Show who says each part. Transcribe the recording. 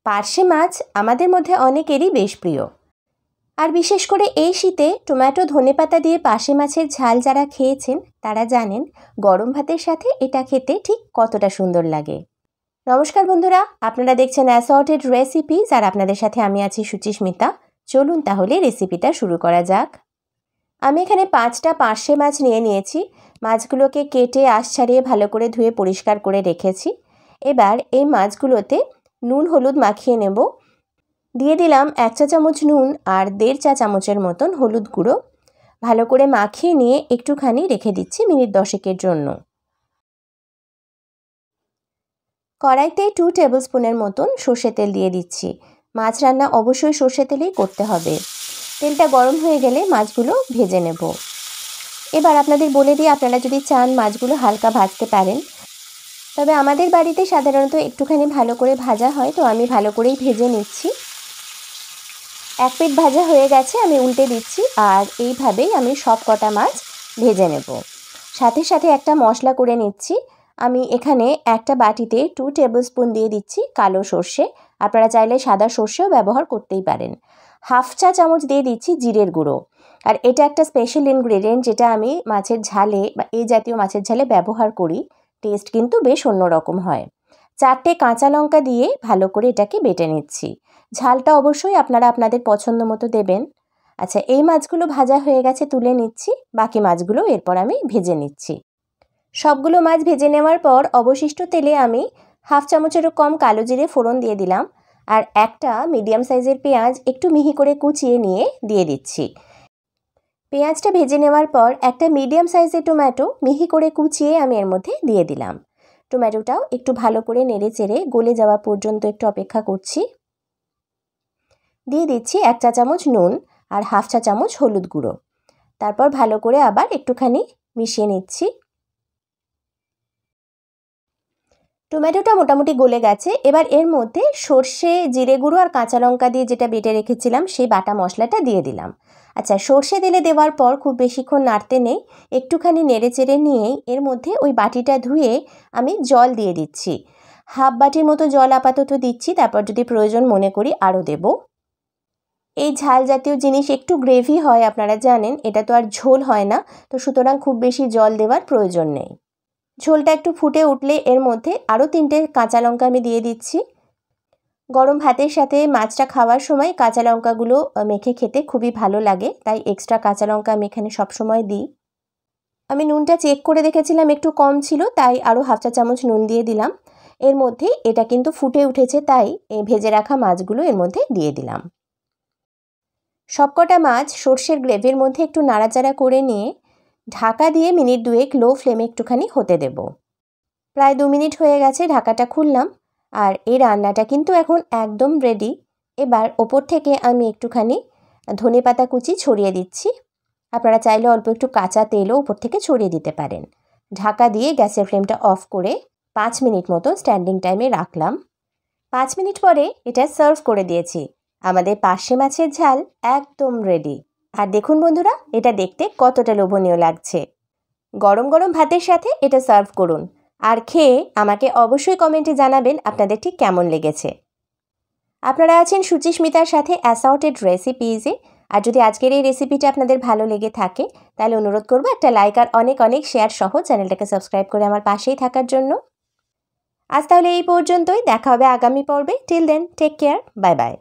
Speaker 1: পার্শে মাছ আমাদের মধ্যে অনেকেরই বেশ প্রিয়। আর বিশেষ করে এই শীতে টমেটো ধনেপাতা দিয়ে পার্শে মাছের ঝাল যারা খেয়েছেন তারা জানেন গরম ভাতের সাথে এটা খেতে ঠিক কতটা সুন্দর লাগে। নমস্কার বন্ধুরা, আপনারা দেখছেন অ্যাসর্টেড রেসিপিস আর আপনাদের সাথে আমি আছি সুচিস্মিতা। চলুন তাহলে রেসিপিটা শুরু করা যাক। আমি এখানে 5টা পার্শে মাছ নিয়েছি। মাছগুলোকে কেটে আঁশ ছাড়িয়ে ভালো করে ধুয়ে পরিষ্কার করে রেখেছি। এবার এই মাছগুলোতে নুন হলুদ মাখিয়ে নেব। দিয়ে দিলাম 1 চা চামচ নুন আর 1.5 চা চামচের মতন হলুদ গুঁড়ো। ভালো করে মাখিয়ে নিয়ে একটুখানি রেখে দিচ্ছি মিনিট 10-এর জন্য। কড়াইতে 2 টেবিল স্পুনের মতন সর্ষে তেল দিয়ে দিচ্ছি। মাছ রান্না অবশ্যই সর্ষে তেলেই করতে হবে। তেলটা গরম হয়ে গেলে মাছগুলো ভেজে নেব। এবার আপনাদের বলে দিই, আপনারা যদি চান মাছগুলো হালকা ভাজতে পারেন, তবে আমাদের বাড়িতে সাধারণত একটুখানি ভালো করে ভাজা হয়, তো আমি ভালো করেই ভেজে নিচ্ছি। এক পিঠ ভাজা হয়ে গেছে, আমি উল্টে দিচ্ছি আর এইভাবেই আমি সব কটা মাছ ভেজে নেব। সাথে সাথে একটা মশলা করে নিচ্ছি। আমি এখানে একটা বাটিতে 2 টেবিল স্পুন দিয়ে দিচ্ছি কালো সর্ষে। আপনারা চাইলে সাদা সর্ষেও ব্যবহার করতেই পারেন। 1/2 চা চামচ দিয়ে দিচ্ছি জিরের গুঁড়ো। আর এটা একটা স্পেশাল ইনগ্রেডিয়েন্ট যেটা আমি মাছের ঝালে বা এই জাতীয় মাছের ঝালে ব্যবহার করি। টেস্ট কিন্তু বেশ অন্যরকম হয়। 4টে কাঁচা লঙ্কা দিয়ে ভালো করে এটাকে বেটে নিচ্ছি। ঝালটা অবশ্যই আপনারা আপনাদের পছন্দ মতো দেবেন। আচ্ছা, এই মাছগুলো ভাজা হয়ে গেছে, তুলে নিচ্ছি। বাকি মাছগুলো এরপর আমি ভেজে নিচ্ছি। সবগুলো মাছ ভেজে নেওয়ার পর অবশিষ্ট তেলে আমি 1/2 চামচেরও কম কালো জিরে ফোড়ন দিয়ে দিলাম। আর একটা মিডিয়াম সাইজের পেঁয়াজ একটু মিহি করে কুচিয়ে নিয়ে দিয়ে দিচ্ছি। পেঁয়াজটা ভেজে নেওয়ার পর একটা মিডিয়াম সাইজের টমেটো মিহি করে কুচিয়ে আমি এর মধ্যে দিয়ে দিলাম। টমেটোটাও একটু ভালো করে নেড়ে চেড়ে গলে যাওয়া পর্যন্ত একটু অপেক্ষা করছি। দিয়ে দিচ্ছি 1 চা চামচ নুন আর 1/2 চা চামচ হলুদ গুঁড়ো। তারপর ভালো করে আবার একটুখানি মিশিয়ে নিচ্ছি। টমেটোটা মোটামুটি গলে গেছে। এবার এর মধ্যে সর্ষে, জিরে গুঁড়ো আর কাঁচা লঙ্কা দিয়ে যেটা বেটে রেখেছিলাম সেই বাটা মশলাটা দিয়ে দিলাম। আচ্ছা, সর্ষে তেলে দেওয়ার পর খুব বেশিক্ষণ নাড়তে নেই, একটুখানি নেড়ে চেড়ে নিয়েই এর মধ্যে ওই বাটিটা ধুয়ে আমি জল দিয়ে দিচ্ছি। 1/2 বাটির মতো জল আপাতত দিচ্ছি, তারপর যদি প্রয়োজন মনে করি আরও দেব। এই ঝাল জাতীয় জিনিস একটু গ্রেভি হয়, আপনারা জানেন, এটা তো আর ঝোল হয় না, তো সুতরাং খুব বেশি জল দেওয়ার প্রয়োজন নেই। ঝোলটা একটু ফুটে উঠলে এর মধ্যে আরও 3টে কাঁচা লঙ্কা আমি দিয়ে দিচ্ছি। গরম ভাতের সাথে মাছটা খাওয়ার সময় কাঁচা লঙ্কাগুলো মেখে খেতে খুবই ভালো লাগে, তাই এক্সট্রা কাঁচা লঙ্কা আমি এখানে সবসময় দিই। আমি নুনটা চেক করে দেখেছিলাম একটু কম ছিল, তাই আরও 1/2 চা চামচ নুন দিয়ে দিলাম। এর মধ্যে এটা কিন্তু ফুটে উঠেছে, তাই এই ভেজে রাখা মাছগুলো এর মধ্যে দিয়ে দিলাম। সবকটা মাছ সর্ষের গ্রেভির মধ্যে একটু নাড়াচাড়া করে নিয়ে ঢাকা দিয়ে মিনিট 2 লো ফ্লেমে একটুখানি হতে দেব। প্রায় 2 মিনিট হয়ে গেছে, ঢাকাটা খুললাম। আর এই রান্নাটা কিন্তু এখন একদম রেডি। এবার ওপর থেকে আমি একটুখানি ধনেপাতা কুচি ছড়িয়ে দিচ্ছি। আপনারা চাইলে অল্প একটু কাঁচা তেলও ওপর থেকে ছড়িয়ে দিতে পারেন। ঢাকা দিয়ে গ্যাসের ফ্লেমটা অফ করে 5 মিনিট মতো স্ট্যান্ডিং টাইমে রাখলাম। 5 মিনিট পরে এটা সার্ভ করে দিয়েছি। আমাদের পার্শে মাছের ঝাল একদম রেডি। আর দেখুন বন্ধুরা, এটা দেখতে কতটা লোভনীয় লাগছে। গরম গরম ভাতের সাথে এটা সার্ভ করুন আর খেয়ে আমাকে অবশ্যই কমেন্টে জানাবেন আপনাদের ঠিক কেমন লেগেছে। আপনারা আছেন সুচিস্মিতার সাথে অ্যাসর্টেড রেসিপিসে। আর যদি আজকের এই রেসিপিটা আপনাদের ভালো লেগে থাকে তাহলে অনুরোধ করব একটা লাইক আর অনেক অনেক শেয়ার সহ চ্যানেলটাকে সাবস্ক্রাইব করে আমার পাশেই থাকার জন্য। আজ তাহলে এই পর্যন্তই, দেখা হবে আগামী পর্বে। Till then, take care, bye by.